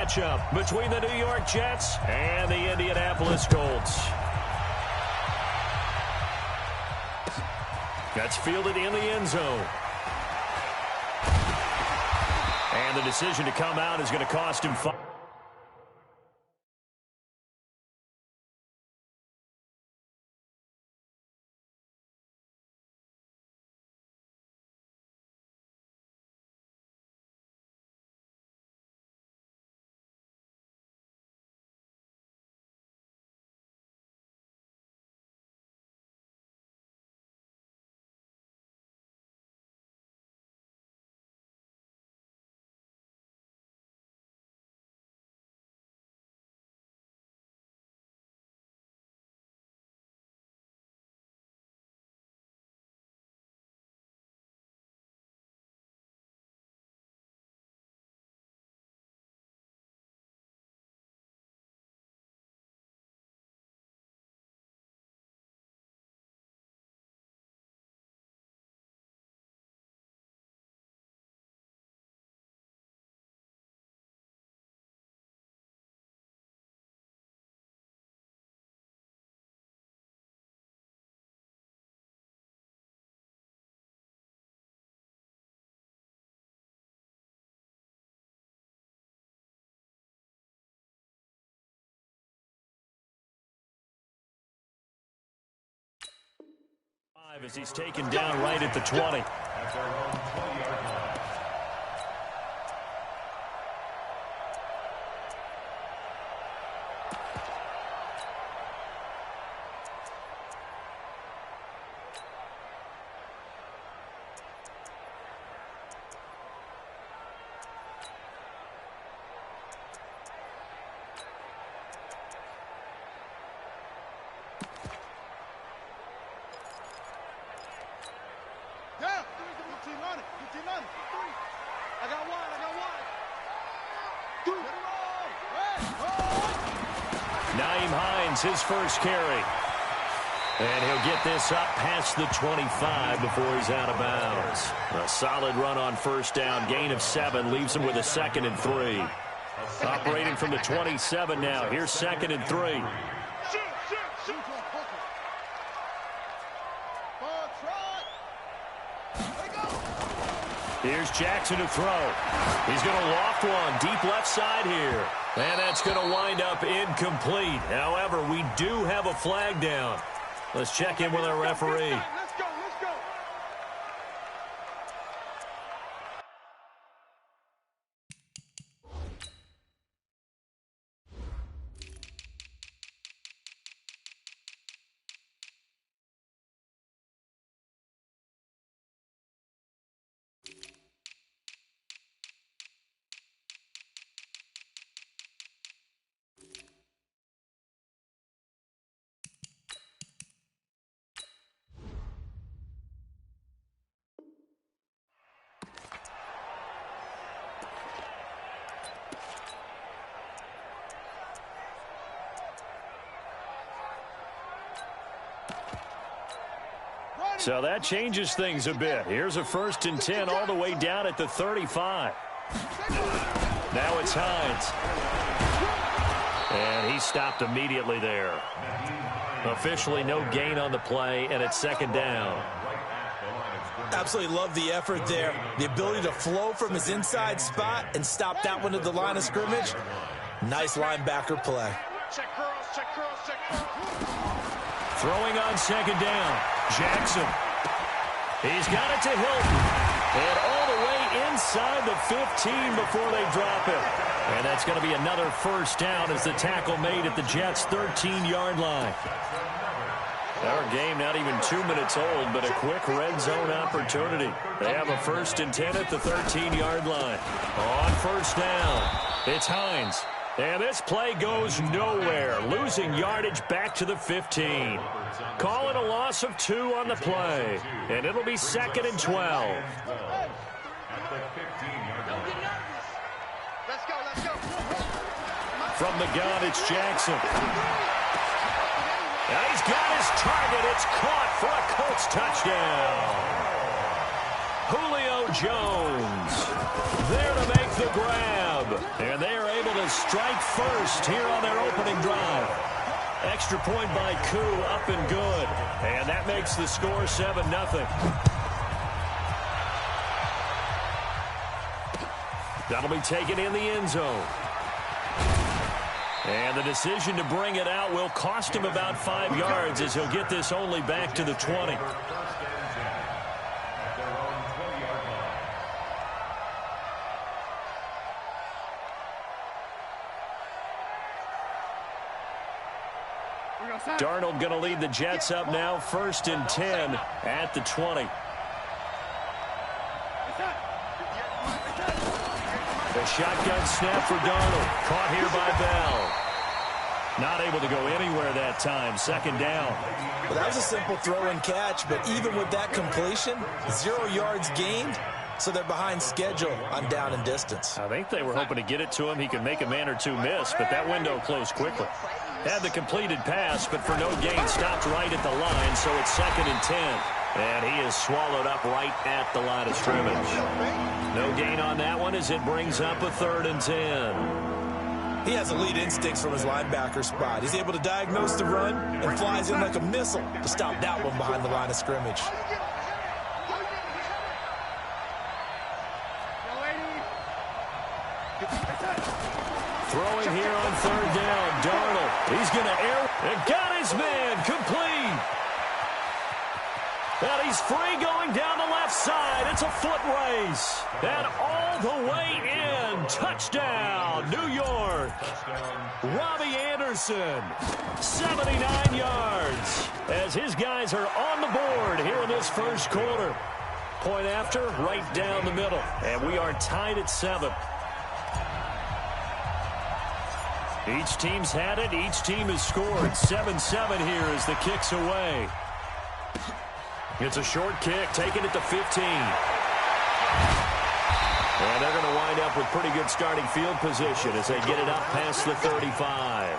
matchup between the New York Jets and the Indianapolis Colts. That's fielded in the end zone. And the decision to come out is going to cost him 5. As he's taken down right at the 20. His first carry. And he'll get this up past the 25 before he's out of bounds. A solid run on first down. Gain of 7 leaves him with a 2nd and 3. Operating from the 27 now. Here's 2nd and 3. Here's Jackson to throw. He's going to loft one deep left side here. And that's going to wind up incomplete. However, we do have a flag down. Let's check in with our referee. So that changes things a bit. Here's a 1st and 10 all the way down at the 35. Now it's Hines. And he stopped immediately there. Officially no gain on the play, and it's 2nd down. Absolutely love the effort there. The ability to flow from his inside spot and stop that one at the line of scrimmage. Nice linebacker play. Check curls, check curls, check curls. Throwing on 2nd down. Jackson. He's got it to Hilton. And all the way inside the 15 before they drop it. And that's going to be another 1st down as the tackle made at the Jets' 13-yard line. Our game not even 2 minutes old, but a quick red zone opportunity. They have a 1st and 10 at the 13-yard line. On 1st down, it's Hines. And this play goes nowhere, losing yardage back to the 15. Call it a loss of 2 on the play, and it'll be 2nd and 12. From the gun, it's Jackson. And he's got his target. It's caught for a Colts touchdown. Julio Jones there to make the grab. And they are able to will strike first here on their opening drive. Extra point by Koo, up and good. And that makes the score 7-0. That'll be taken in the end zone. And the decision to bring it out will cost him about 5 yards as he'll get this only back to the 20. Darnold going to lead the Jets up now, 1st and 10 at the 20. The shotgun snap for Darnold. Caught here by Bell. Not able to go anywhere that time. 2nd down. Well, that was a simple throw and catch, but even with that completion, 0 yards gained, so they're behind schedule on down and distance. I think they were hoping to get it to him. He could make a man or two miss, but that window closed quickly. Had the completed pass, but for no gain, stopped right at the line, so it's 2nd and 10. And he is swallowed up right at the line of scrimmage. No gain on that one as it brings up a 3rd and 10. He has elite instincts from his linebacker spot. He's able to diagnose the run and flies in like a missile to stop that one behind the line of scrimmage. Throwing here on 3rd down. Darnold. He's going to air. And got his man. Complete. And he's free going down the left side. It's a foot race. And all the way in. Touchdown, New York. Robbie Anderson, 79 yards. As his guys are on the board here in this first quarter. Point after, right down the middle. And we are tied at 7. Each team's had it. Each team has scored. 7-7 here as the kick's away. It's a short kick, taken at the 15. And they're going to wind up with pretty good starting field position as they get it up past the 35.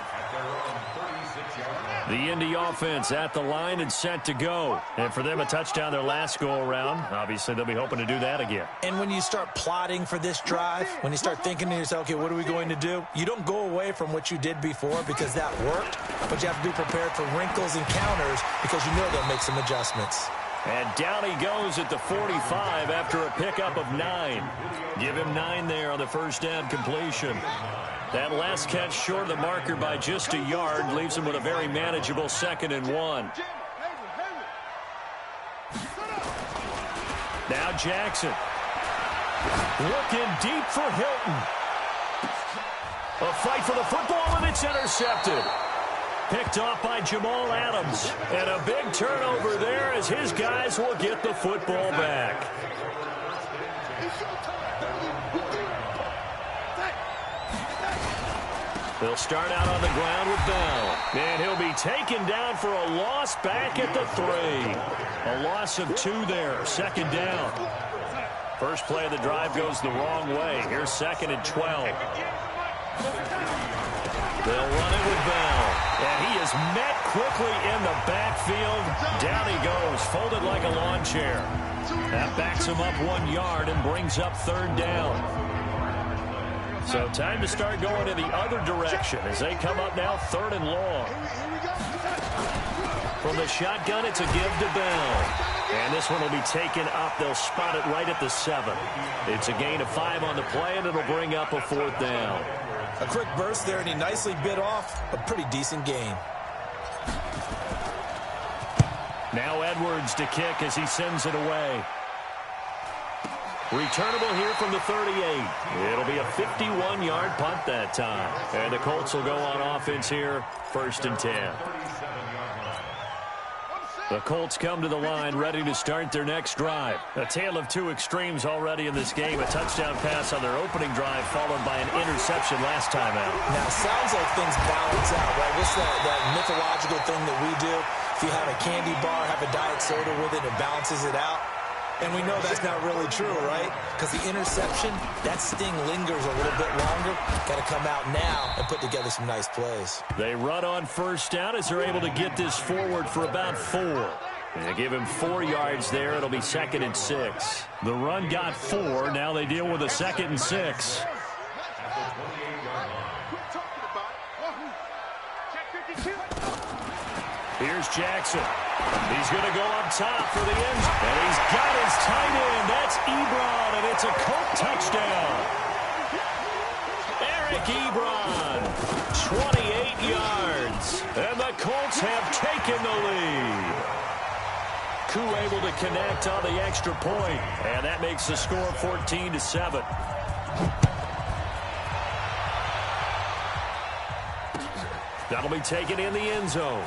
The Indy offense at the line and set to go. And for them, a touchdown their last go-around. Obviously, they'll be hoping to do that again. And when you start plotting for this drive, when you start thinking to yourself, okay, what are we going to do? You don't go away from what you did before because that worked, but you have to be prepared for wrinkles and counters because you know they'll make some adjustments. And down he goes at the 45 after a pickup of 9. Give him 9 there on the first down completion. That last catch short of the marker by just a yard leaves him with a very manageable 2nd and 1. Now Jackson. Looking deep for Hilton. A fight for the football, and it's intercepted. Picked off by Jamal Adams. And a big turnover there as his guys will get the football back. They'll start out on the ground with Bell. And he'll be taken down for a loss back at the 3. A loss of 2 there. 2nd down. First play of the drive goes the wrong way. Here's 2nd and 12. They'll run it with Bell. And he is met quickly in the backfield. Down he goes, folded like a lawn chair. That backs him up 1 yard and brings up 3rd down. So time to start going in the other direction as they come up now 3rd and long. From the shotgun, it's a give to Bell. And this one will be taken up. They'll spot it right at the 7. It's a gain of 5 on the play, and it'll bring up a 4th down. A quick burst there, and he nicely bit off a pretty decent gain. Now Edwards to kick as he sends it away. Returnable here from the 38. It'll be a 51-yard punt that time. And the Colts will go on offense here, 1st and 10. The Colts come to the line ready to start their next drive. A tale of 2 extremes already in this game. A touchdown pass on their opening drive followed by an interception last time out. Now, sounds like things balance out, right? What's that mythological thing that we do? If you have a candy bar, have a diet soda with it, it balances it out. And we know that's not really true, right? Because the interception, that sting lingers a little bit longer. Got to come out now and put together some nice plays. They run on 1st down as they're able to get this forward for about 4. They give him 4 yards there. It'll be 2nd and 6. The run got 4. Now they deal with a 2nd and 6. Here's Jackson. He's going to go up top for the end. And he's got his tight end. That's Ebron, and it's a Colt touchdown. Eric Ebron, 28 yards. And the Colts have taken the lead. Koo able to connect on the extra point, and that makes the score 14-7. That'll be taken in the end zone.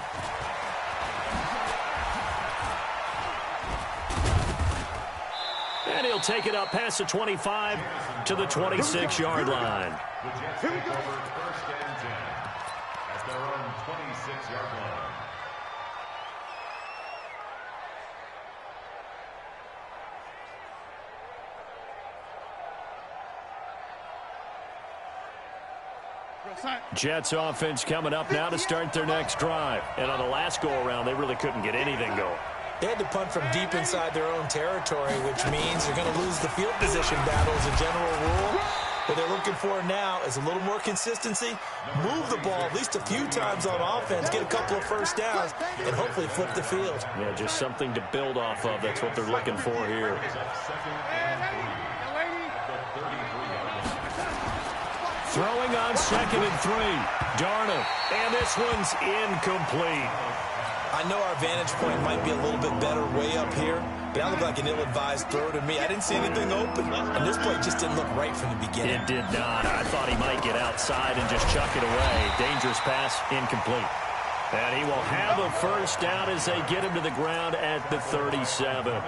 And he'll take it up past the 25 to the 26-yard line. Here we go. First and 10 at their own 26-yard line. Jets offense coming up now to start their next drive. And on the last go-around, they really couldn't get anything going. They had to punt from deep inside their own territory, which means they're going to lose the field position battle as a general rule. What they're looking for now is a little more consistency, move the ball at least a few times on offense, get a couple of first downs, and hopefully flip the field. Yeah, just something to build off of. That's what they're looking for here. Throwing on 2nd and 3. Darnold. And this one's incomplete. I know our vantage point might be a little bit better way up here, but that looked like an ill-advised throw to me. I didn't see anything open, and this play just didn't look right from the beginning. It did not. I thought he might get outside and just chuck it away. Dangerous pass, incomplete. And he will have a first down as they get him to the ground at the 37.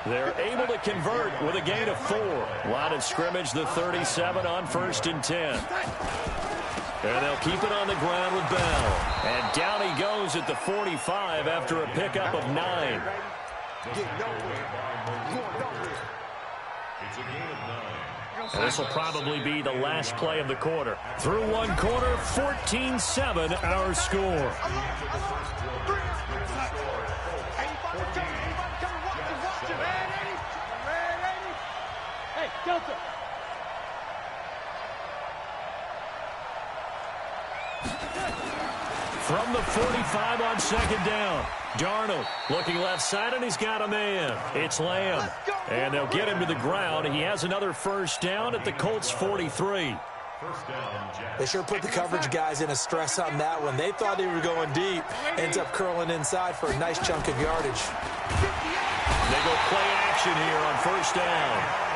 They're able to convert with a gain of 4. Line of scrimmage, the 37 on 1st and 10. And they'll keep it on the ground with Bell. And down he goes at the 45 after a pickup of 9. And this will probably be the last play of the quarter. Through one quarter, 14-7 our score. Delta. From the 45 on 2nd down. Darnold looking left side, and he's got a man. It's Lamb. And they'll get him to the ground. He has another first down at the Colts 43. They sure put the coverage guys in a stress on that one. They thought they were going deep. Ends up curling inside for a nice chunk of yardage. They go play action here on first down.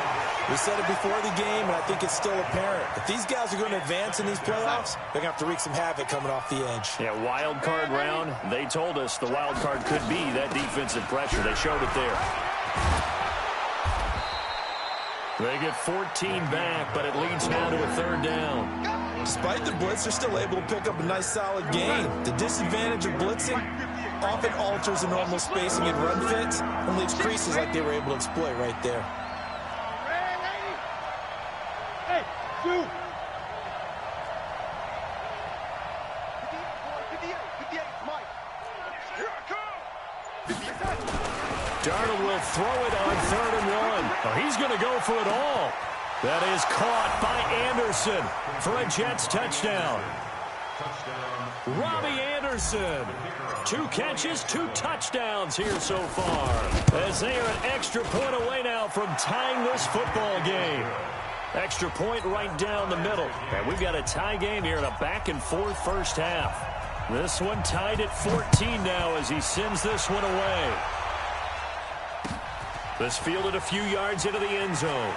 We said it before the game, and I think it's still apparent. If these guys are going to advance in these playoffs, they're going to have to wreak some havoc coming off the edge. Yeah, wild card round. They told us the wild card could be that defensive pressure. They showed it there. They get 14 back, but it leads now to a 3rd down. Despite the blitz, they're still able to pick up a nice, solid gain. The disadvantage of blitzing often alters the normal spacing and run fits and leaves creases like they were able to exploit right there. Darnold will throw it on 3rd and 1. Oh, he's going to go for it all. That is caught by Anderson for a Jets touchdown. Robbie Anderson. 2 catches, 2 touchdowns here so far. As they are an extra point away now from tying this football game. Extra point right down the middle. And we've got a tie game here in a back-and-forth first half. This one tied at 14 now as he sends this one away. This fielded a few yards into the end zone.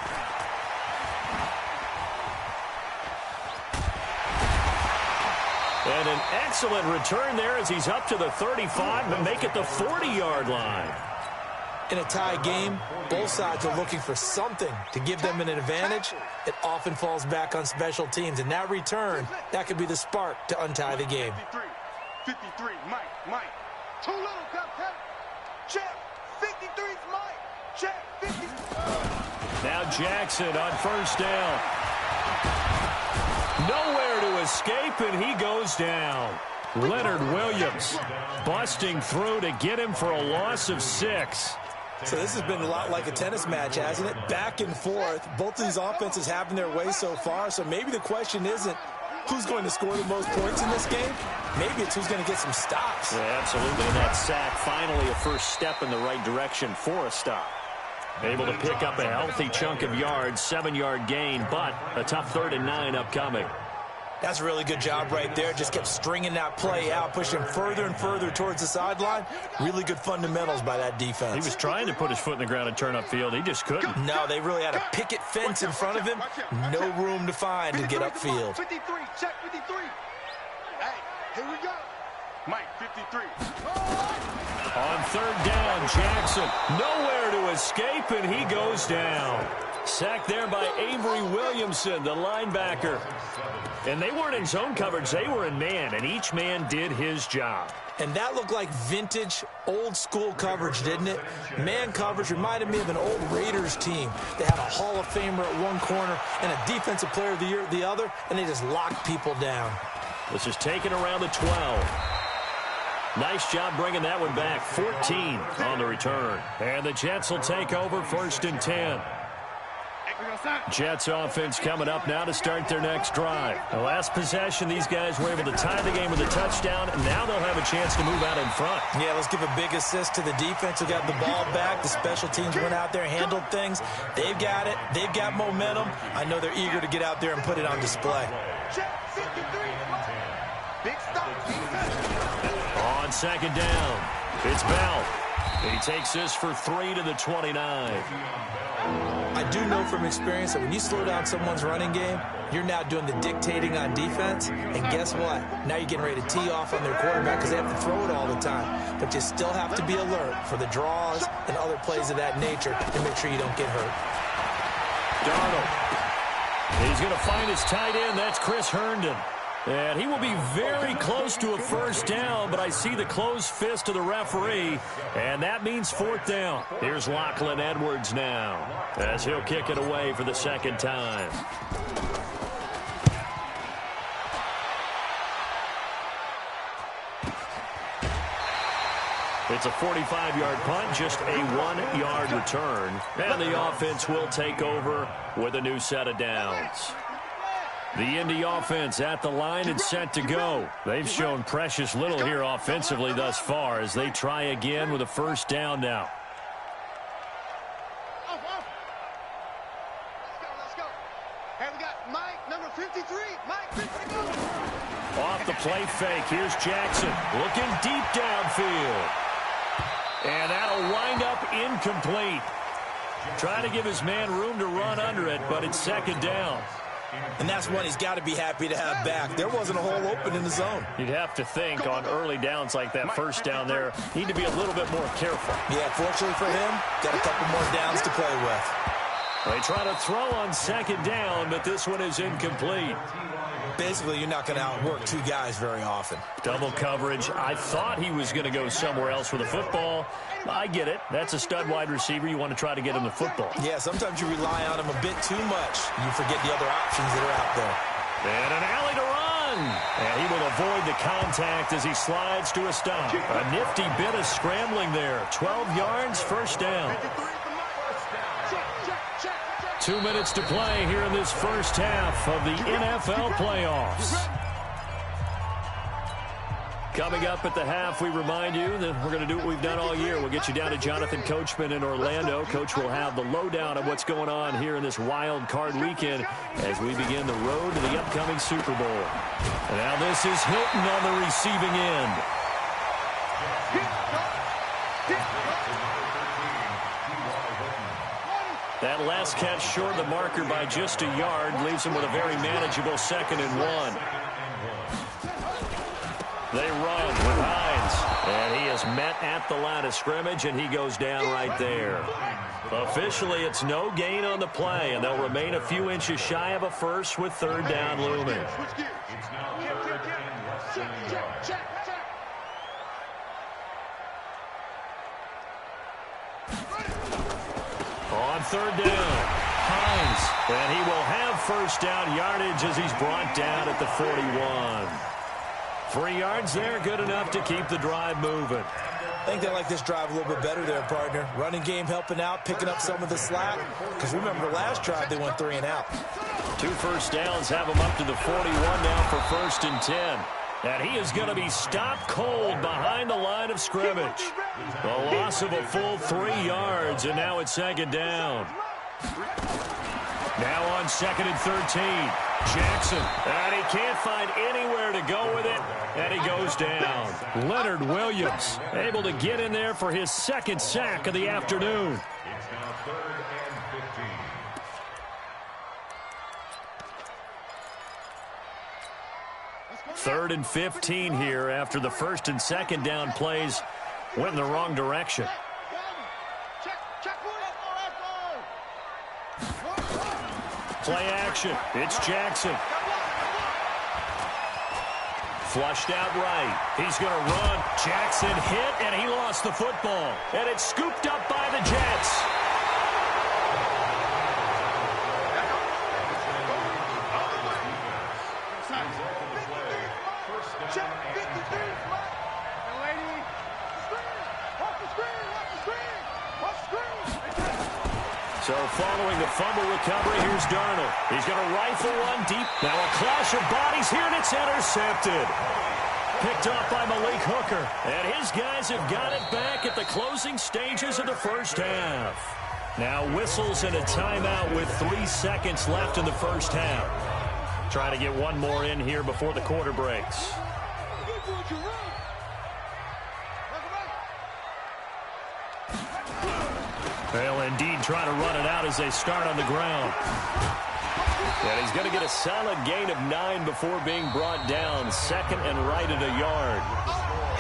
And an excellent return there as he's up to the 35 to make it the 40-yard line. In a tie game, both sides are looking for something to give them an advantage. It often falls back on special teams. And that return, that could be the spark to untie the game. 53, Mike. Too little, Captain. Check. 53's Mike. Check. 50. Now Jackson on first down. Nowhere to escape, and he goes down. Leonard Williams busting through to get him for a loss of 6. So this has been a lot like a tennis match, hasn't it? Back and forth. Both of these offenses having their way so far. So maybe the question isn't, who's going to score the most points in this game? Maybe it's who's going to get some stops. Yeah, absolutely. And that sack, finally a first step in the right direction for a stop. Able to pick up a healthy chunk of yards, 7-yard gain, but a tough 3rd and 9 upcoming. That's a really good job right there. Just kept stringing that play out, pushing further and further towards the sideline. Really good fundamentals by that defense. He was trying to put his foot in the ground and turn upfield. He just couldn't. No, they really had a picket fence in front of him. No room to find to get upfield. 53, check 53. Hey, here we go. Mike, 53. On 3rd down, Jackson nowhere to escape, and he goes down. Sacked there by Avery Williamson, the linebacker. And they weren't in zone coverage. They were in man, and each man did his job. And that looked like vintage, old-school coverage, didn't it? Man coverage reminded me of an old Raiders team. They had a Hall of Famer at one corner and a Defensive Player of the Year at the other, and they just locked people down. This is taken around the 12. Nice job bringing that one back. 14 on the return. And the Jets will take over 1st and 10. Jets offense coming up now to start their next drive. The last possession, these guys were able to tie the game with a touchdown, and now they'll have a chance to move out in front. Yeah, let's give a big assist to the defense who got the ball back. The special teams went out there, handled things. They've got it. They've got momentum. I know they're eager to get out there and put it on display. On 2nd down, it's Bell. He takes this for 3 to the 29. I do know from experience that when you slow down someone's running game, you're now doing the dictating on defense. And guess what? Now you're getting ready to tee off on their quarterback because they have to throw it all the time. But you still have to be alert for the draws and other plays of that nature to make sure you don't get hurt. Darnold. He's going to find his tight end. That's Chris Herndon. And he will be very close to a 1st down, but I see the closed fist of the referee, and that means 4th down. Here's Lachlan Edwards now, as he'll kick it away for the 2nd time. It's a 45-yard punt, just a 1-yard return, and the offense will take over with a new set of downs. The Indy offense at the line and set to go. They've shown precious little here offensively thus far as they try again with a 1st down now. Let's go. Hey, we got Mike, number 53. Mike, 53. Off the play fake, here's Jackson looking deep downfield. And that'll wind up incomplete. Trying to give his man room to run under it, but it's 2nd down. And that's one he's got to be happy to have back. There wasn't a hole open in the zone. You'd have to think on early downs like that 1st down there, need to be a little bit more careful. Yeah, fortunately for him, got a couple more downs to play with. They try to throw on 2nd down, but this one is incomplete. Basically, you're not going to outwork 2 guys very often. Double coverage. I thought he was going to go somewhere else with the football. I get it. That's a stud wide receiver. You want to try to get him the football. Yeah, sometimes you rely on him a bit too much. You forget the other options that are out there. And an alley to run. And he will avoid the contact as he slides to a stop. A nifty bit of scrambling there. 12 yards, 1st down. 2 minutes to play here in this 1st half of the NFL playoffs. Coming up at the half, we remind you that we're going to do what we've done all year. We'll get you down to Jonathan Coachman in Orlando. Coach will have the lowdown of what's going on here in this wild card weekend as we begin the road to the upcoming Super Bowl. And now this is Hilton on the receiving end. That last catch short of the marker by just a yard leaves him with a very manageable 2nd and 1. They run with Hines, and he is met at the line of scrimmage, and he goes down right there. Officially, it's no gain on the play, and they'll remain a few inches shy of a 1st with 3rd down looming. On 3rd down, Hines, and he will have 1st down yardage as he's brought down at the 41. 3 yards there, good enough to keep the drive moving. I think they like this drive a little bit better there, partner. Running game helping out, picking up some of the slack. Because remember, the last drive they went 3 and out. 2 first downs have him up to the 41 now for 1st and 10. And he is going to be stopped cold behind the line of scrimmage. A loss of a full 3 yards, and now it's 2nd down. Now on 2nd and 13. Jackson, and he can't find anywhere to go with it, and he goes down. Leonard Williams able to get in there for his 2nd sack of the afternoon. It's now 3rd and 15. 3rd and 15 here after the 1st and 2nd down plays went in the wrong direction. Play action. It's Jackson. Flushed out right. He's going to run. Jackson hit, and he lost the football. And it's scooped up by the Jets. So following the fumble recovery, here's Darnold. He's going to rifle one deep. Now a clash of bodies here, and it's intercepted. Picked off by Malik Hooker. And his guys have got it back at the closing stages of the 1st half. Now whistles and a timeout with 3 seconds left in the 1st half. Trying to get one more in here before the quarter breaks. They'll indeed try to run it out as they start on the ground. And he's going to get a solid gain of 9 before being brought down. 2nd and right at a yard.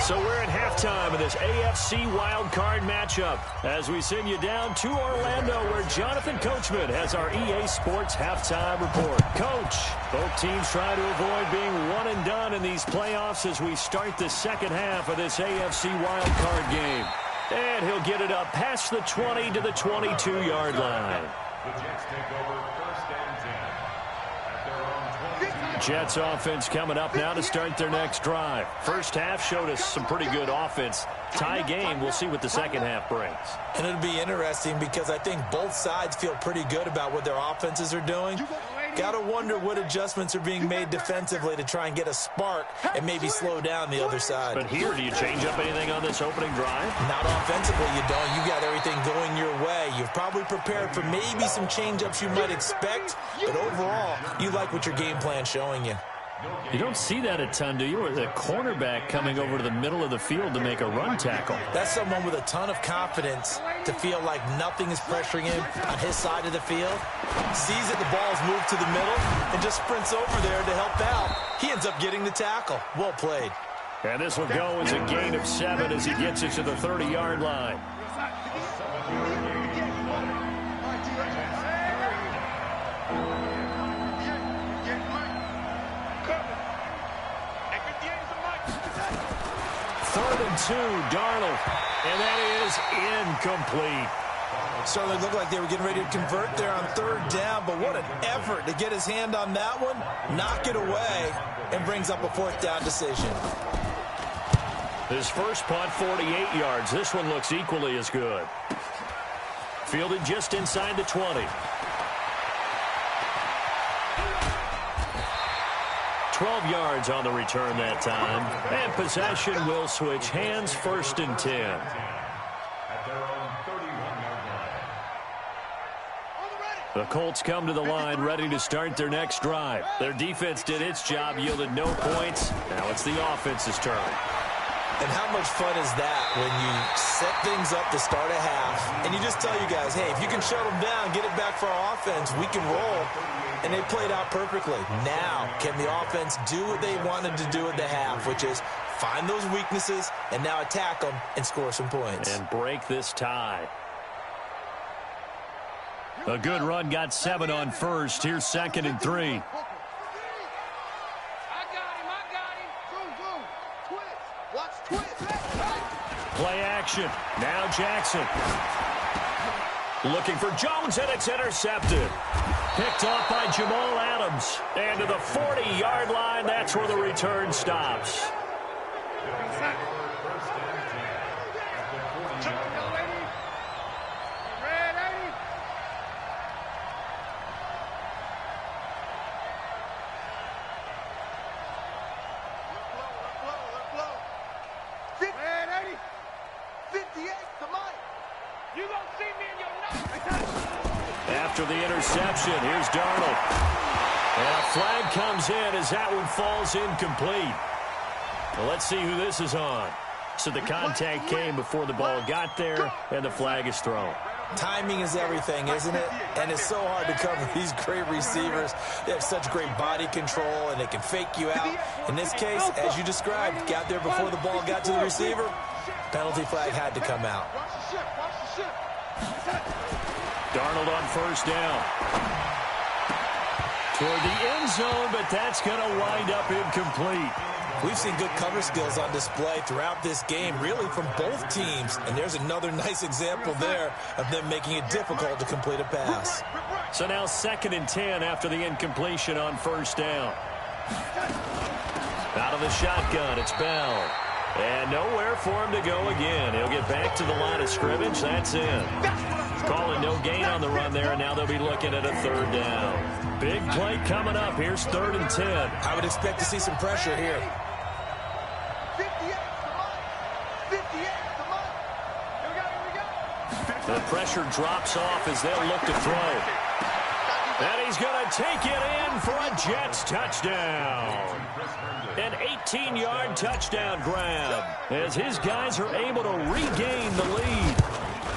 So we're at halftime of this AFC wildcard matchup as we send you down to Orlando where Jonathan Coachman has our EA Sports halftime report. Coach, both teams try to avoid being one and done in these playoffs as we start the 2nd half of this AFC wildcard game. And he'll get it up past the 20 to the 22-yard line. The Jets take over 1st and 10 at their own 20. Jets offense coming up now to start their next drive. 1st half showed us some pretty good offense. Tie game. We'll see what the 2nd half brings. And it'll be interesting because I think both sides feel pretty good about what their offenses are doing. Got to wonder what adjustments are being made defensively to try and get a spark and maybe slow down the other side. But here, do you change up anything on this opening drive? Not offensively, you don't. You got everything going your way. You've probably prepared for maybe some change-ups you might expect, but overall, you like what your game plan's showing you. You don't see that a ton, do you? Or the cornerback coming over to the middle of the field to make a run tackle. That's someone with a ton of confidence to feel like nothing is pressuring him on his side of the field. Sees that the ball's moved to the middle and just sprints over there to help out. He ends up getting the tackle. Well played. And this will go as a gain of 7 as he gets it to the 30-yard line. Third and 2, Darnold. And that is incomplete. Certainly looked like they were getting ready to convert there on 3rd down, but what an effort to get his hand on that one, knock it away, and brings up a 4th down decision. His first punt, 48 yards. This one looks equally as good. Fielded just inside the 20. 12 yards on the return that time. And possession will switch hands, 1st and 10. At their own 31-yard line. The Colts come to the line ready to start their next drive. Their defense did its job, yielded no points. Now it's the offense's turn. And how much fun is that when you set things up to start a half and you just tell you guys, hey, if you can shut them down, get it back for our offense, we can roll. And they played out perfectly. Now, can the offense do what they wanted to do at the half, which is find those weaknesses and now attack them and score some points. And break this tie. A good run got 7 on 1st. Here's 2nd and 3. Play action. Now Jackson. Looking for Jones, and it's intercepted. Picked off by Jamal Adams. And to the 40-yard line, that's where the return stops. after the interception. Here's Darnold. And a flag comes in as that one falls incomplete. Well, let's see who this is on. So the contact came before the ball got there, and the flag is thrown. Timing is everything, isn't it? And it's so hard to cover these great receivers. They have such great body control, and they can fake you out. In this case, as you described, got there before the ball got to the receiver. Penalty flag had to come out. Darnold on first down. Toward the end zone, but that's going to wind up incomplete. We've seen good cover skills on display throughout this game, really from both teams. And there's another nice example there of them making it difficult to complete a pass. So now 2nd and 10 after the incompletion on first down. Out of the shotgun, it's Bell. And nowhere for him to go again. He'll get back to the line of scrimmage. That's in. Calling no gain on the run there, and now they'll be looking at a 3rd down. Big play coming up. Here's 3rd and 10. I would expect to see some pressure here. The pressure drops off as they'll look to throw. And he's going to take it in for a Jets touchdown. An 18-yard touchdown grab as his guys are able to regain the lead.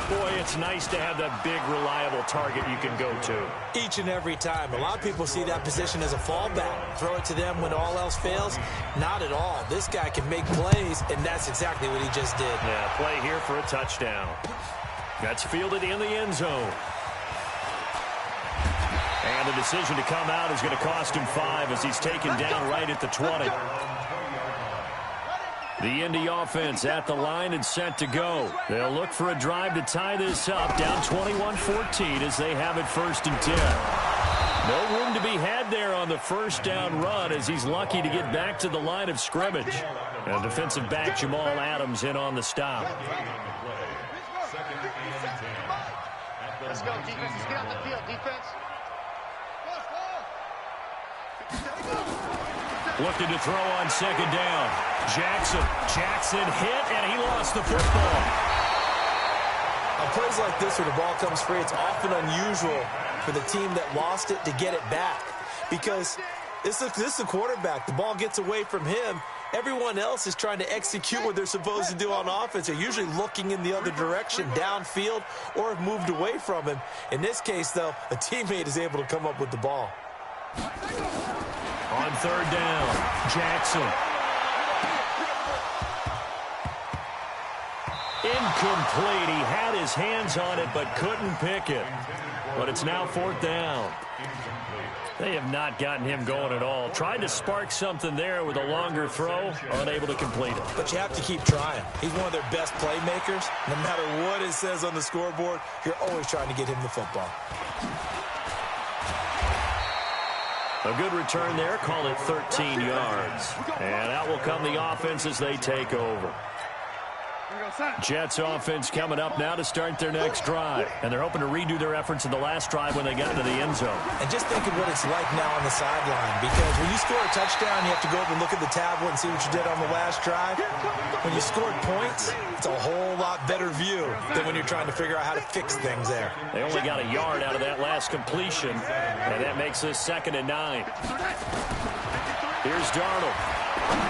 Boy, it's nice to have that big, reliable target you can go to. Each and every time. A lot of people see that position as a fallback. Throw it to them when all else fails. Not at all. This guy can make plays, and that's exactly what he just did. Yeah, play here for a touchdown. That's fielded in the end zone. And the decision to come out is going to cost him 5 as he's taken down right at the 20. The Indy offense at the line and set to go. They'll look for a drive to tie this up, down 21-14 as they have it 1st and 10. No room to be had there on the 1st down run as he's lucky to get back to the line of scrimmage. And defensive back Jamal Adams in on the stop. Let's go, defense. Let's get out the field, defense. Looking to throw on 2nd down. Jackson hit, and he lost the football. On plays like this where the ball comes free, it's often unusual for the team that lost it to get it back. Because this is a quarterback. The ball gets away from him. Everyone else is trying to execute what they're supposed to do on offense. They're usually looking in the other direction, downfield, or have moved away from him. In this case, though, a teammate is able to come up with the ball. On 3rd down, Jackson. Incomplete. He had his hands on it but couldn't pick it. But it's now 4th down. They have not gotten him going at all. Tried to spark something there with a longer throw, unable to complete it. But you have to keep trying. He's one of their best playmakers. No matter what it says on the scoreboard, you're always trying to get him the football. A good return there. Call it 13 yards. And out will come the offense as they take over. Jets offense coming up now to start their next drive. And they're hoping to redo their efforts in the last drive when they got into the end zone. And just think of what it's like now on the sideline. Because when you score a touchdown, you have to go over and look at the tablet and see what you did on the last drive. When you scored points, it's a whole lot better view than when you're trying to figure out how to fix things there. They only got a yard out of that last completion, and that makes this 2nd and 9. Here's Darnold.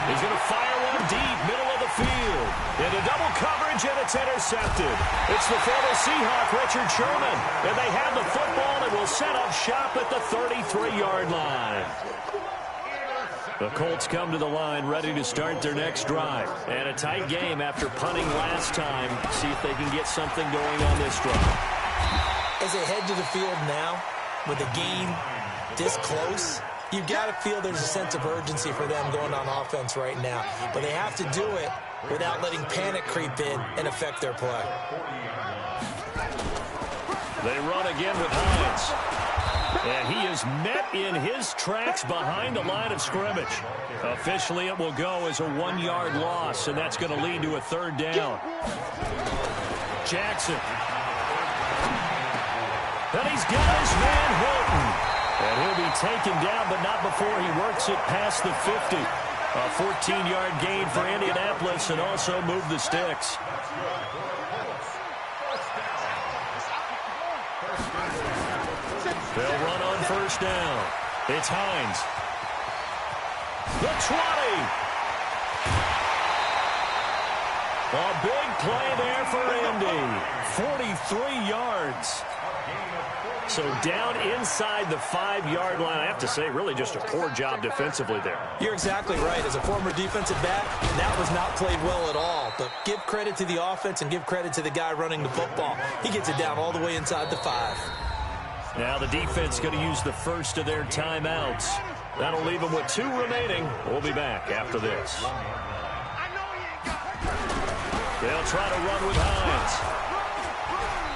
He's going to fire one deep, middle of the field. Into double coverage, and it's intercepted. It's the former Seahawk, Richard Sherman. And they have the football and will set up shop at the 33-yard line. The Colts come to the line ready to start their next drive. And a tight game after punting last time. See if they can get something going on this drive. As they head to the field now, with the game this close, you've got to feel there's a sense of urgency for them going on offense right now. But they have to do it without letting panic creep in and affect their play. They run again with Hines. And he is met in his tracks behind the line of scrimmage. Officially, it will go as a 1-yard loss, and that's going to lead to a 3rd down. Jackson. And he's got his man Hilton. And he'll be taken down, but not before he works it past the 50. A 14-yard gain for Indianapolis and also move the sticks. They'll run on first down. It's Hines. The 20. A big play there for Indy. 43 yards. So down inside the 5-yard line. I have to say, really just a poor job defensively there. You're exactly right. As a former defensive back, that was not played well at all. But give credit to the offense and give credit to the guy running the football. He gets it down all the way inside the 5. Now the defense going to use the first of their timeouts. That'll leave them with 2 remaining. We'll be back after this. They'll try to run with Hines.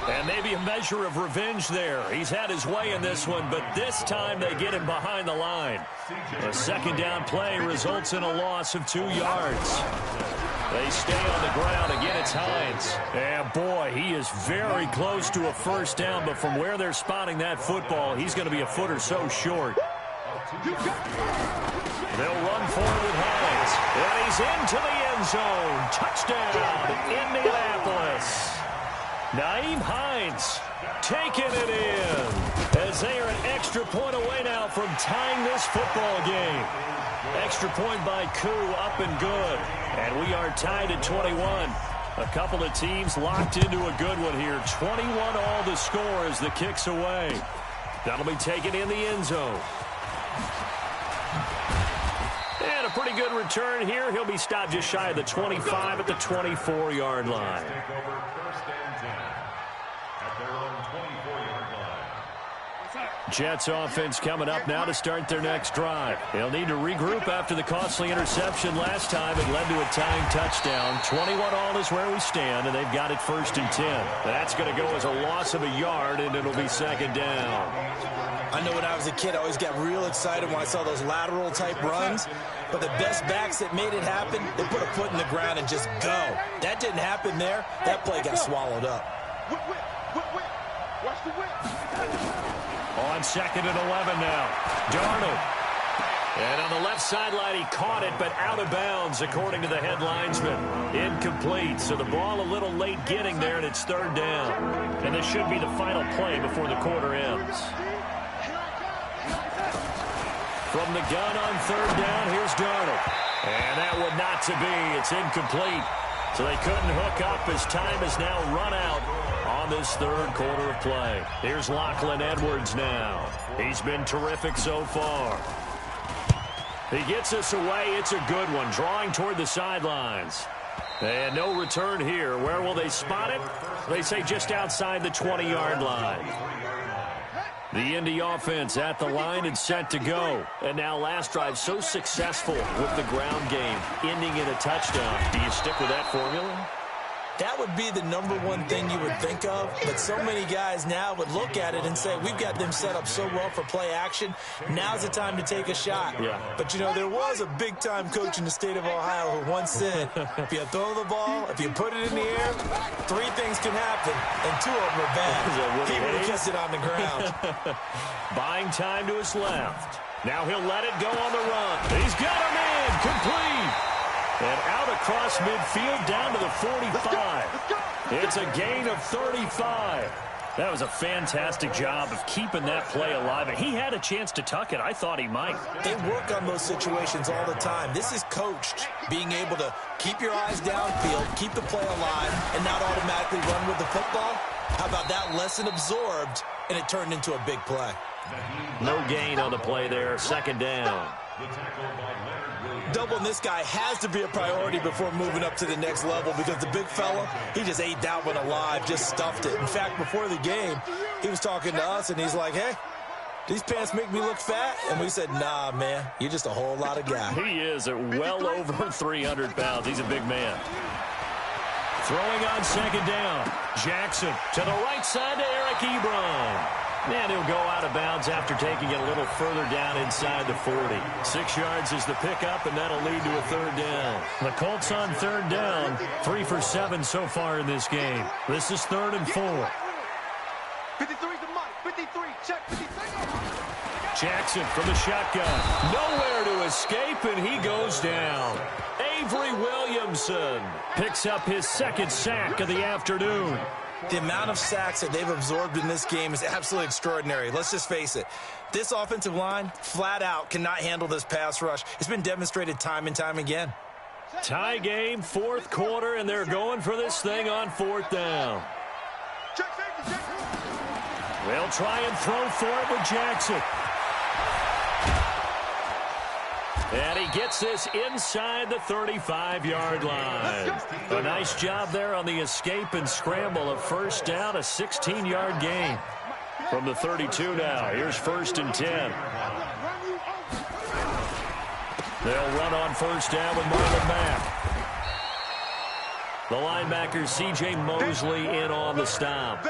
And maybe a measure of revenge there. He's had his way in this one, but this time they get him behind the line. A second down play results in a loss of 2 yards. They stay on the ground. Again, it's Hines. And, boy, he is very close to a first down, but from where they're spotting that football, he's going to be a foot or so short. They'll run forward with Hines. And he's into the end zone. Touchdown, Indianapolis. Naeem Hines taking it in as they are an extra point away now from tying this football game. Extra point by Koo, up and good. And we are tied at 21. A couple of teams locked into a good one here. 21 all the score as the kick's away. That'll be taken in the end zone. And a pretty good return here. He'll be stopped just shy of the 25 at the 24-yard line. Jets offense coming up now to start their next drive. They'll need to regroup after the costly interception last time. It led to a tying touchdown. 21 all is where we stand, and they've got it 1st and 10. That's going to go as a loss of a yard, and it'll be second down. I know when I was a kid, I always got real excited when I saw those lateral-type runs. But the best backs that made it happen, they put a foot in the ground and just go. That didn't happen there. That play got swallowed up. Watch the whip. On 2nd and 11 now. Darnold. And on the left sideline, he caught it, but out of bounds, according to the head linesman. Incomplete. So the ball a little late getting there, and it's 3rd down. And this should be the final play before the quarter ends. From the gun on 3rd down, here's Darnold. And that would not to be. It's incomplete. So they couldn't hook up as time has now run out on this 3rd quarter of play. Here's Lachlan Edwards now. He's been terrific so far. He gets us away. It's a good one, drawing toward the sidelines. And no return here. Where will they spot it? They say just outside the 20-yard line. The Indy offense at the line and set to go. And now last drive so successful with the ground game, ending in a touchdown. Do you stick with that formula? That would be the #1 thing you would think of, but so many guys now would look at it and say, we've got them set up so well for play action, now's the time to take a shot. Yeah. But, you know, there was a big-time coach in the state of Ohio who once said, if you throw the ball, if you put it in the air, 3 things can happen, and 2 of them are bad. He would have kept it on the ground. Buying time to his left. Now he'll let it go on the run. He's got him in. Complete. And out across midfield down to the 45. It's a gain of 35. That was a fantastic job of keeping that play alive. And he had a chance to tuck it. I thought he might. They work on those situations all the time. This is coached, being able to keep your eyes downfield, keep the play alive, and not automatically run with the football. How about that lesson absorbed, and it turned into a big play? No gain on the play there. 2nd down. Doubling this guy has to be a priority before moving up to the next level, because the big fella, he just ate that one alive, just stuffed it. In fact, before the game, he was talking to us, and he's like, hey, these pants make me look fat? And we said, nah, man, you're just a whole lot of guy. He is at well over 300 pounds. He's a big man. Throwing on 2nd down. Jackson to the right side to Eric Ebron. And he'll go out of bounds after taking it a little further down inside the 40. 6 yards is the pickup, and that'll lead to a 3rd down. The Colts on 3rd down, 3 for 7 so far in this game. This is 3rd and 4. 53 to Mike. 53. Check 53. Jackson from the shotgun. Nowhere to escape, and he goes down. Avery Williamson picks up his 2nd sack of the afternoon. The amount of sacks that they've absorbed in this game is absolutely extraordinary. Let's just face it. This offensive line, flat out, cannot handle this pass rush. It's been demonstrated time and time again. Tie game, fourth quarter, and they're going for this thing on fourth down. They'll try and throw for it with Jackson. And he gets this inside the 35-yard line. A nice job there on the escape and scramble. A first down, a 16-yard gain. From the 32 now, here's 1st and 10. They'll run on first down with Marlon Mack. The linebacker, C.J. Mosley, in on the stop.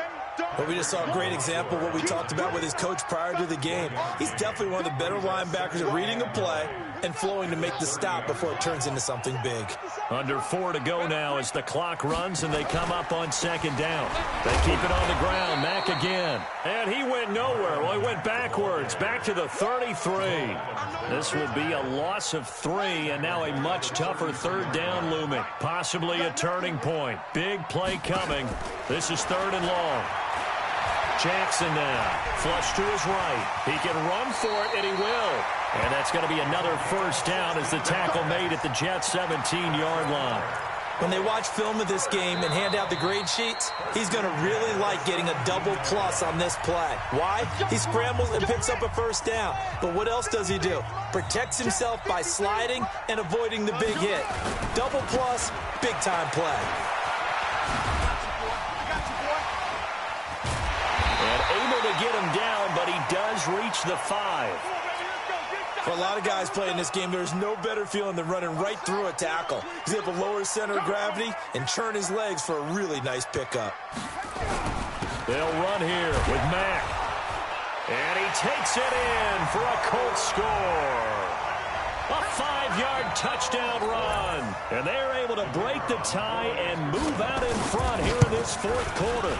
But we just saw a great example of what we talked about with his coach prior to the game. He's definitely one of the better linebackers at reading a play and flowing to make the stop before it turns into something big. Under 4 to go now as the clock runs and they come up on 2nd down. They keep it on the ground. Mack again. And he went nowhere. Well, he went backwards. Back to the 33. This will be a loss of 3 and now a much tougher 3rd down looming. Possibly a turning point. Big play coming. This is 3rd and long. Jackson now. Flush to his right. He can run for it, and he will. And that's going to be another first down as the tackle made at the Jets' 17-yard line. When they watch film of this game and hand out the grade sheets, he's going to really like getting a double plus on this play. Why? He scrambles and picks up a first down. But what else does he do? Protects himself by sliding and avoiding the big hit. Double plus, big-time play. And able to get him down, but he does reach the 5. For a lot of guys playing this game, there's no better feeling than running right through a tackle. He's able to lower his center of gravity and churn his legs for a really nice pickup. They'll run here with Mack. And he takes it in for a Colts score. A 5-yard touchdown run. And they're able to break the tie and move out in front here in this 4th quarter.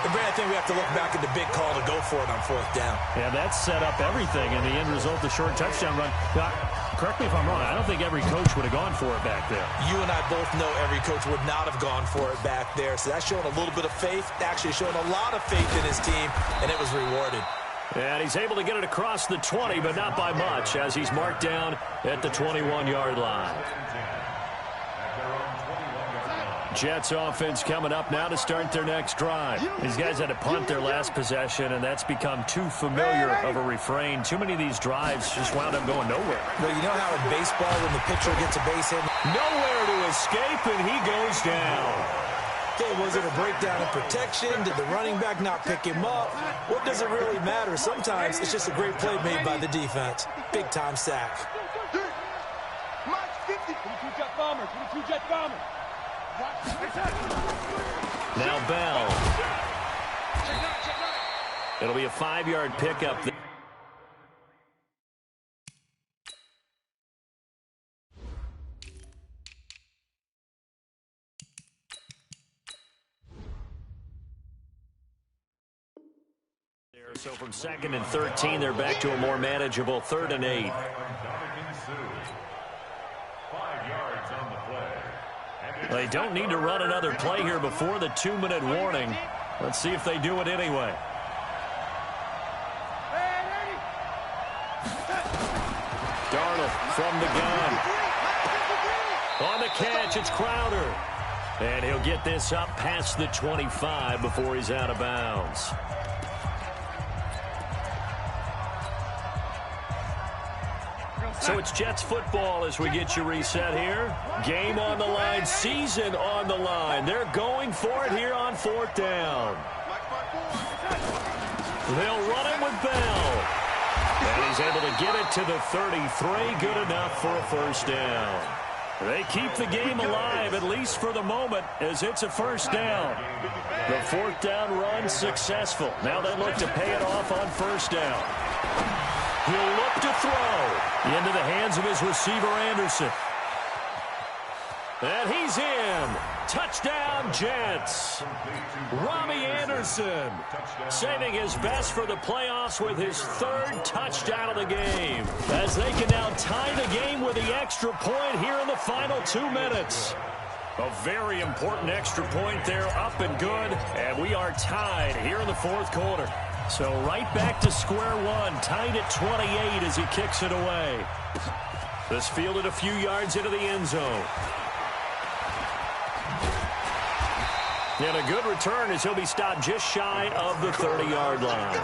And Brad, I think we have to look back at the big call to go for it on 4th down. Yeah, that set up everything, and the end result, the short touchdown run. Correct me if I'm wrong, I don't think every coach would have gone for it back there. You and I both know every coach would not have gone for it back there, so that's showing a little bit of faith, actually showing a lot of faith in his team, and it was rewarded. And he's able to get it across the 20, but not by much, as he's marked down at the 21-yard line. Jets offense coming up now to start their next drive. These guys had to punt their last possession, and that's become too familiar of a refrain. Too many of these drives just wound up going nowhere. Well, you know how in baseball when the pitcher gets a base hit? Nowhere to escape, and he goes down. Okay, was it a breakdown in protection? Did the running back not pick him up? What does it really matter? Sometimes it's just a great play made by the defense. Big-time sack. Now Bell. It'll be a 5-yard pickup. So from 2nd and 13, they're back to a more manageable 3rd and 8. 5 yards on the play. They don't need to run another play here before the 2-minute warning. Let's see if they do it anyway. Darnold from the gun. On the catch, it's Crowder. And he'll get this up past the 25 before he's out of bounds. So it's Jets football as we get you reset here. Game on the line, season on the line. They're going for it here on 4th down. They'll run it with Bell. And he's able to get it to the 33. Good enough for a first down. They keep the game alive, at least for the moment, as it's a first down. The 4th down run successful. Now they look to pay it off on first down. He'll look to throw into the hands of his receiver, Anderson. And he's in. Touchdown, Jets. Robbie Anderson saving his best for the playoffs with his 3rd touchdown of the game, as they can now tie the game with the extra point here in the final 2 minutes. A very important extra point there, up and good, and we are tied here in the fourth quarter. So right back to square one, tied at 28 as he kicks it away. This fielded a few yards into the end zone. And a good return as he'll be stopped just shy of the 30-yard line.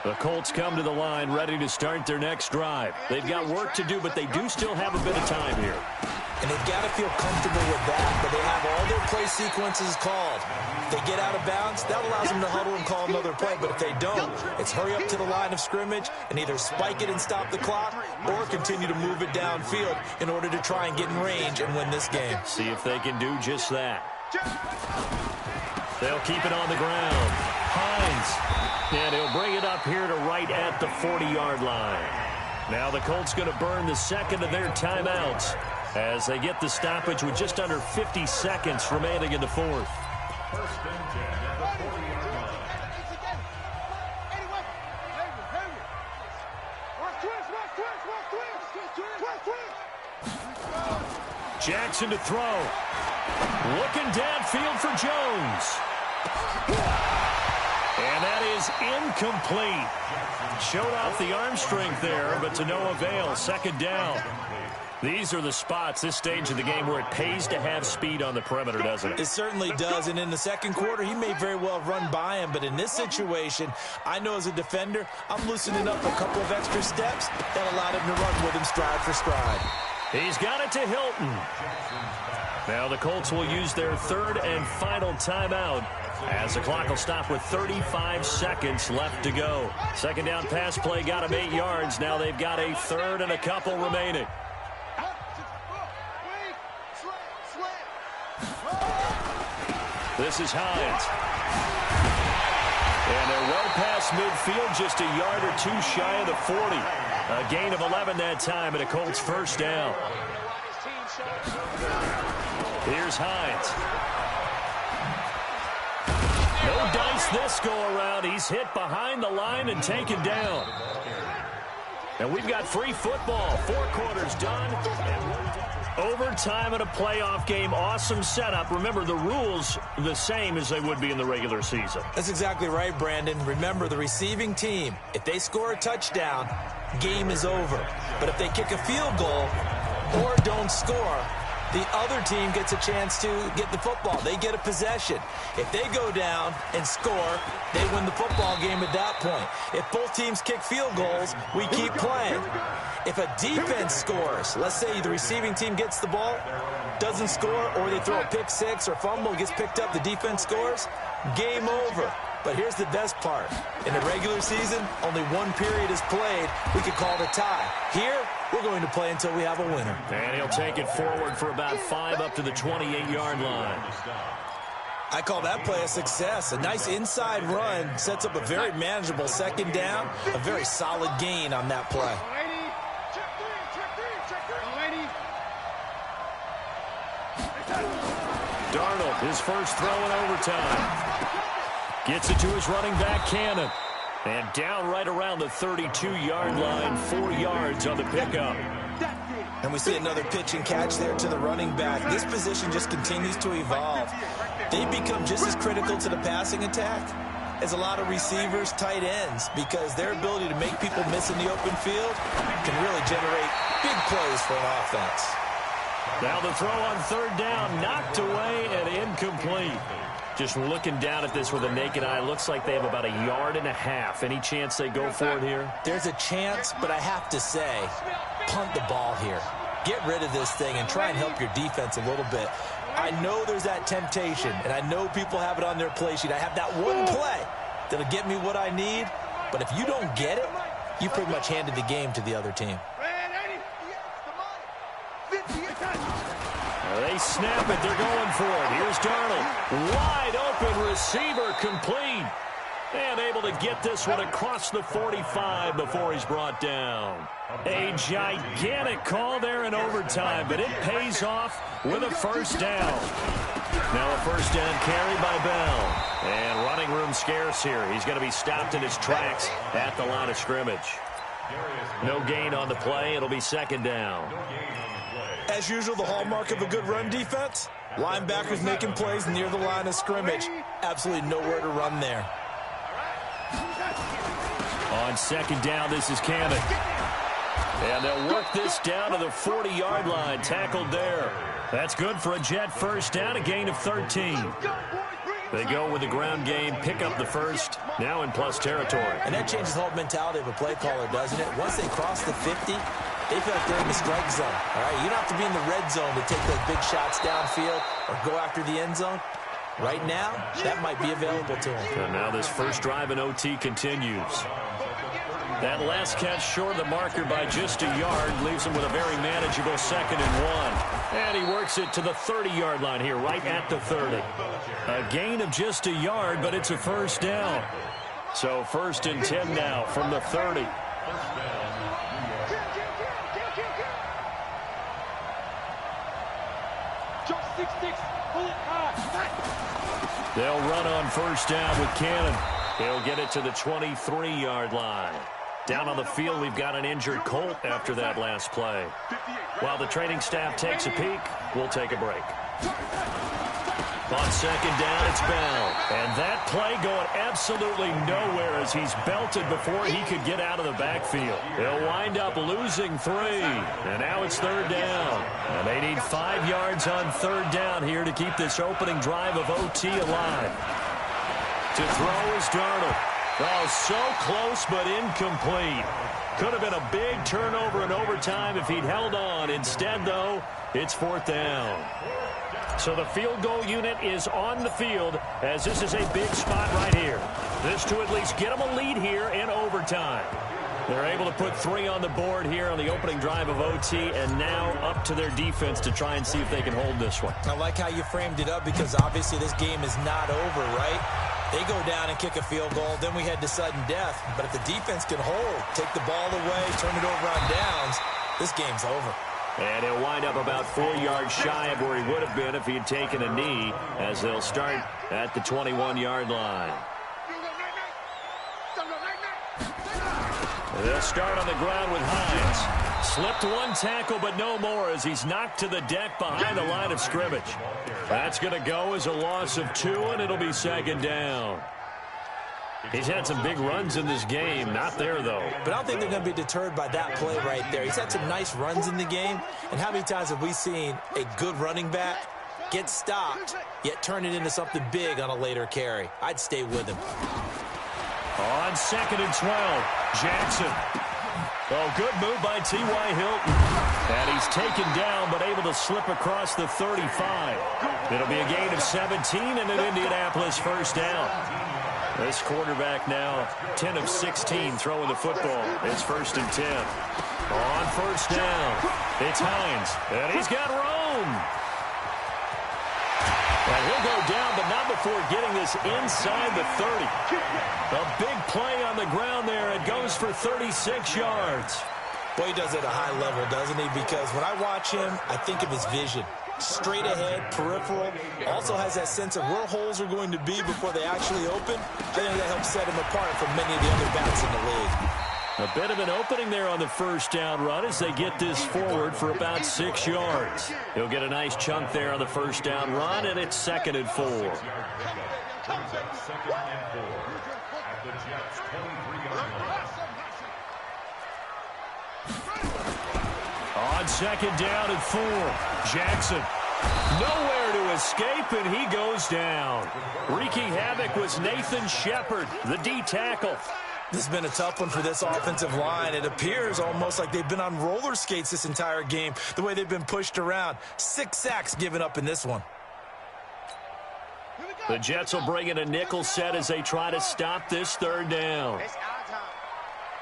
The Colts come to the line ready to start their next drive. They've got work to do, but they do still have a bit of time here. And they've got to feel comfortable with that, but they have all their play sequences called. If they get out of bounds, that allows them to huddle and call another play. But if they don't, it's hurry up to the line of scrimmage and either spike it and stop the clock or continue to move it downfield in order to try and get in range and win this game. See if they can do just that. They'll keep it on the ground. Hines. And he'll bring it up here to right at the 40-yard line. Now the Colts going to burn the second of their timeouts as they get the stoppage with just under 50 seconds remaining in the fourth. First and 10 at the 40-yard line. Jackson to throw. Looking downfield for Jones. And that is incomplete. Showed off the arm strength there, but to no avail. Second down. These are the spots, this stage of the game, where it pays to have speed on the perimeter, doesn't it? It certainly does, and in the second quarter, he may very well have run by him, but in this situation, I know as a defender, I'm loosening up a couple of extra steps that allowed him to run with him stride for stride. He's got it to Hilton. Now the Colts will use their third and final timeout as the clock will stop with 35 seconds left to go. Second down pass play got him 8 yards. Now they've got a third and a couple remaining. This is Hines. And they're well past midfield, just a yard or two shy of the 40. A gain of 11 that time and a Colts first down. Here's Hines. No dice this go-around. He's hit behind the line and taken down. And we've got free football. 4 quarters done. Overtime in a playoff game. Awesome setup. Remember, the rules the same as they would be in the regular season. That's exactly right, Brandon. Remember, the receiving team, if they score a touchdown, game is over. But if they kick a field goal or don't score, the other team gets a chance to get the football. They get a possession. If they go down and score, they win the football game at that point. If both teams kick field goals, we keep playing. If a defense scores, let's say the receiving team gets the ball, doesn't score, or they throw a pick six or fumble, gets picked up, the defense scores, game over. But here's the best part. In the regular season, only one period is played. We could call it a tie. Here, we're going to play until we have a winner. And he'll take it forward for about 5 up to the 28-yard line. I call that play a success. A nice inside run sets up a very manageable second down, a very solid gain on that play. Darnold, his first throw in overtime. Gets it to his running back, Cannon. And down right around the 32-yard line, 4 yards on the pickup. And we see another pitch and catch there to the running back. This position just continues to evolve. They become just as critical to the passing attack as a lot of receivers, tight ends, because their ability to make people miss in the open field can really generate big plays for an offense. Now the throw on third down, knocked away and incomplete. Just looking down at this with a naked eye, looks like they have about 1.5 yards. Any chance they go for it here? There's a chance, but I have to say, punt the ball here. Get rid of this thing and try and help your defense a little bit. I know there's that temptation, and I know people have it on their play sheet. I have that one play that'll get me what I need, but if you don't get it, you pretty much handed the game to the other team. They snap it. They're going for it. Here's Darnold. Wide open receiver, complete. And able to get this one across the 45 before he's brought down. A gigantic call there in overtime, but it pays off with a first down. Now a first down carry by Bell. And running room scarce here. He's going to be stopped in his tracks at the line of scrimmage. No gain on the play. It'll be second down. As usual, the hallmark of a good run defense, linebackers making plays near the line of scrimmage. Absolutely nowhere to run there. On second down, this is Cannon. And they'll work this down to the 40-yard line, tackled there. That's good for a Jet first down, a gain of 13. They go with the ground game, pick up the first, now in plus territory. And that changes the whole mentality of a play caller, doesn't it? Once they cross the 50, they feel like they're in the strike zone. All right, you don't have to be in the red zone to take those big shots downfield or go after the end zone. Right now, that might be available to them. And now this first drive in OT continues. That last catch short of the marker by just a yard leaves him with a very manageable 2nd and 1. And he works it to the 30-yard line here, right at the 30. A gain of just a yard, but it's a first down. So 1st and 10 now from the 30. They'll run on first down with Cannon. He'll get it to the 23-yard line. Down on the field, we've got an injured Colt after that last play. While the training staff takes a peek, we'll take a break. On second down, it's Bell. And that play going absolutely nowhere as he's belted before he could get out of the backfield. He'll wind up losing 3. And now it's 3rd down. And they need 5 yards on 3rd down here to keep this opening drive of OT alive. To throw is Darnold. Oh, so close but incomplete. Could have been a big turnover in overtime if he'd held on. Instead, though, it's 4th down. So the field goal unit is on the field as this is a big spot right here. This to at least get them a lead here in overtime. They're able to put 3 on the board here on the opening drive of OT, and now up to their defense to try and see if they can hold this one. I like how you framed it up because obviously this game is not over, right? They go down and kick a field goal, then we head to sudden death. But if the defense can hold, take the ball away, turn it over on downs, this game's over. And he'll wind up about 4 yards shy of where he would have been if he had taken a knee, as they'll start at the 21-yard line. They'll start on the ground with Hines. Slipped 1 tackle, but no more as he's knocked to the deck behind the line of scrimmage. That's going to go as a loss of 2, and it'll be 2nd down. He's had some big runs in this game. Not there, though. But I don't think they're going to be deterred by that play right there. He's had some nice runs in the game. And how many times have we seen a good running back get stopped, yet turn it into something big on a later carry? I'd stay with him. On 2nd and 12, Jackson. Oh, good move by T.Y. Hilton. And he's taken down, but able to slip across the 35. It'll be a gain of 17 and an Indianapolis first down. This quarterback now 10 of 16 throwing the football. It's 1st and 10. On first down, it's Hines. And he's got room. And he'll go down, but not before getting this inside the 30. A big play on the ground there. It goes for 36 yards. Boy, he does it at a high level, doesn't he? Because when I watch him, I think of his vision. Straight ahead, peripheral. Also has that sense of where holes are going to be before they actually open. I think that helps set him apart from many of the other backs in the league. A bit of an opening there on the first down run as they get this forward for about 6 yards. He'll get a nice chunk there on the first down run, and it's 2nd and 4. On 2nd down and 4, Jackson. Nowhere to escape, and he goes down. Wreaking havoc was Nathan Shepard, the D tackle. This has been a tough one for this offensive line. It appears almost like they've been on roller skates this entire game, the way they've been pushed around. 6 sacks given up in this one. The Jets will bring in a nickel set as they try to stop this 3rd down. It's our time.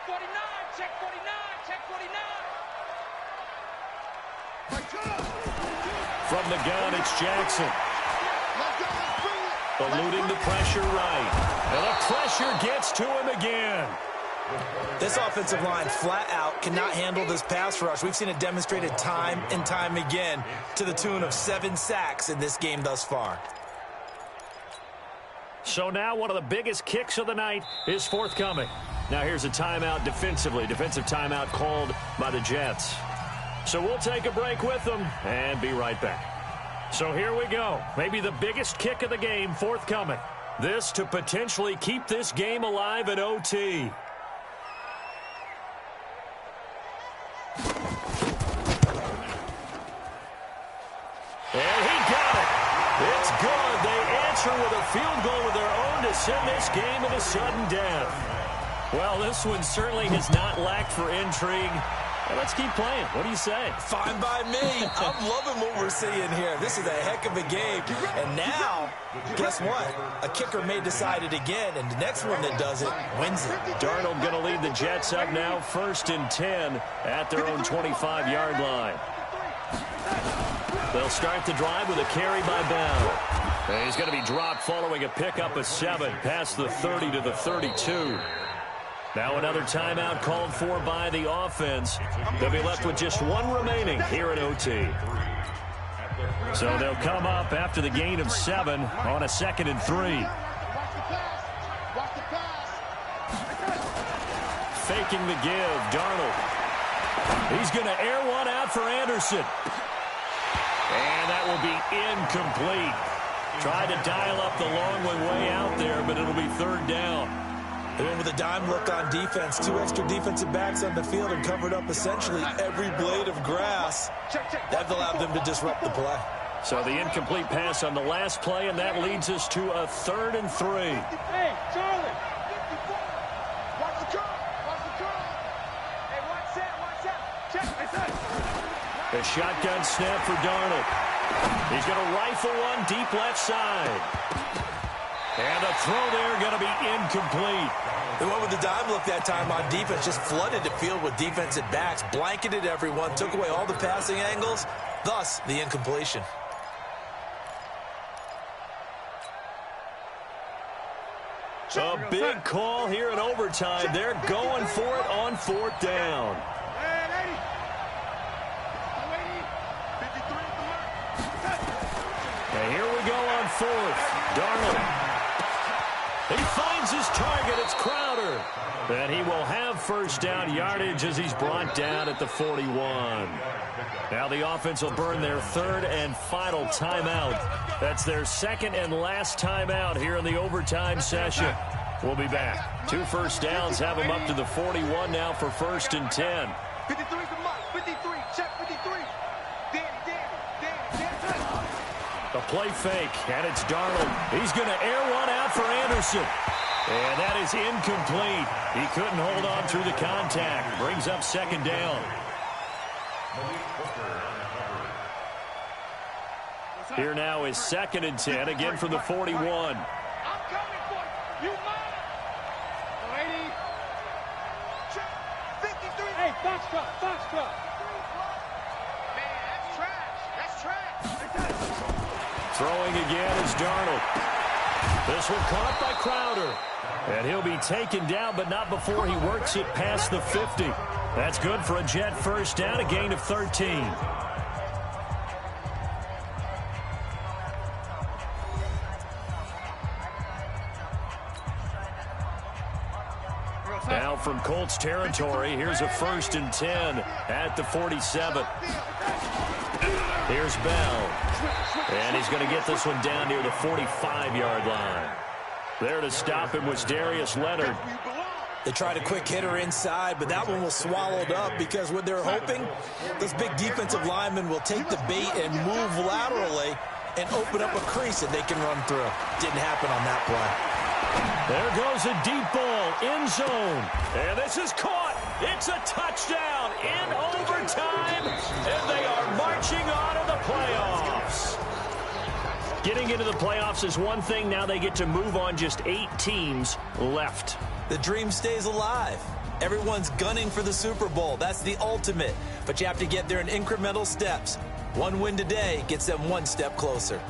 49, check 49, check 49. From the gun, it's Jackson. Eluding the pressure right. And the pressure gets to him again. This offensive line flat out cannot handle this pass rush. We've seen it demonstrated time and time again to the tune of 7 sacks in this game thus far. So now one of the biggest kicks of the night is forthcoming. Now here's a timeout defensively. Defensive timeout called by the Jets. So we'll take a break with them and be right back. So here we go. Maybe the biggest kick of the game forthcoming. This to potentially keep this game alive in OT. And he got it. It's good. They answer with a field goal of their own to send this game into sudden death. Well, this one certainly has not lacked for intrigue. Well, let's keep playing. What do you say? Fine by me. I'm loving what we're seeing here. This is a heck of a game. And now, guess what? A kicker may decide it again, and the next one that does it wins it. Darnold going to lead the Jets up now, 1st and 10 at their own 25-yard line. They'll start the drive with a carry by Bell. And he's going to be dropped following a pickup of 7 past the 30 to the 32. Now another timeout called for by the offense. They'll be left with just one remaining here at OT. So they'll come up after the gain of 7 on a 2nd and 3. Faking the give, Darnold. He's going to air one out for Anderson. And that will be incomplete. Tried to dial up the long one way out there, but it'll be 3rd down. They went with a dime look on defense. 2 extra defensive backs on the field and covered up essentially every blade of grass. That allowed them to disrupt the play. So the incomplete pass on the last play, and that leads us to a 3rd and 3. Hey, Charlie. Watch the curl. Watch the curl. Hey, watch that. Watch that. Check. Hey, son. The shotgun snap for Darnold. He's going to rifle one deep left side. And the throw there going to be incomplete. They went with the dime look that time on defense, just flooded the field with defensive backs, blanketed everyone, took away all the passing angles, thus the incompletion. A big call here in overtime. They're going for it on 4th down. And here we go on 4th. Darnold. He finds his target. It's Crowder. And he will have 1st down yardage as he's brought down at the 41. Now the offense will burn their 3rd and final timeout. That's their 2nd and last timeout here in the overtime session. We'll be back. 2 first downs have them up to the 41 now for 1st and 10. 53 for Mike. 53. Check 53. A play fake, and it's Darnold. He's going to air one out for Anderson. And that is incomplete. He couldn't hold on through the contact. Brings up 2nd down. Here now is 2nd and 10, again from the 41. I'm coming for you. You mine. 80. Check 53. Hey, Foxtrot. Foxtrot. Man, that's trash. That's trash. Throwing again is Darnold. This one caught by Crowder. And he'll be taken down, but not before he works it past the 50. That's good for a Jet 1st down, a gain of 13. Now from Colts territory, here's a 1st and 10 at the 47. Here's Bell. And he's going to get this one down near the 45-yard line. There to stop him was Darius Leonard. They tried a quick hitter inside, but that one was swallowed up because what they're hoping, those big defensive linemen will take the bait and move laterally and open up a crease that they can run through. Didn't happen on that play. There goes a deep ball, end zone. And this is caught. It's a touchdown in overtime. And they are marching on to the playoffs. Getting into the playoffs is one thing. Now they get to move on. Just 8 teams left. The dream stays alive. Everyone's gunning for the Super Bowl. That's the ultimate. But you have to get there in incremental steps. One win today gets them one step closer.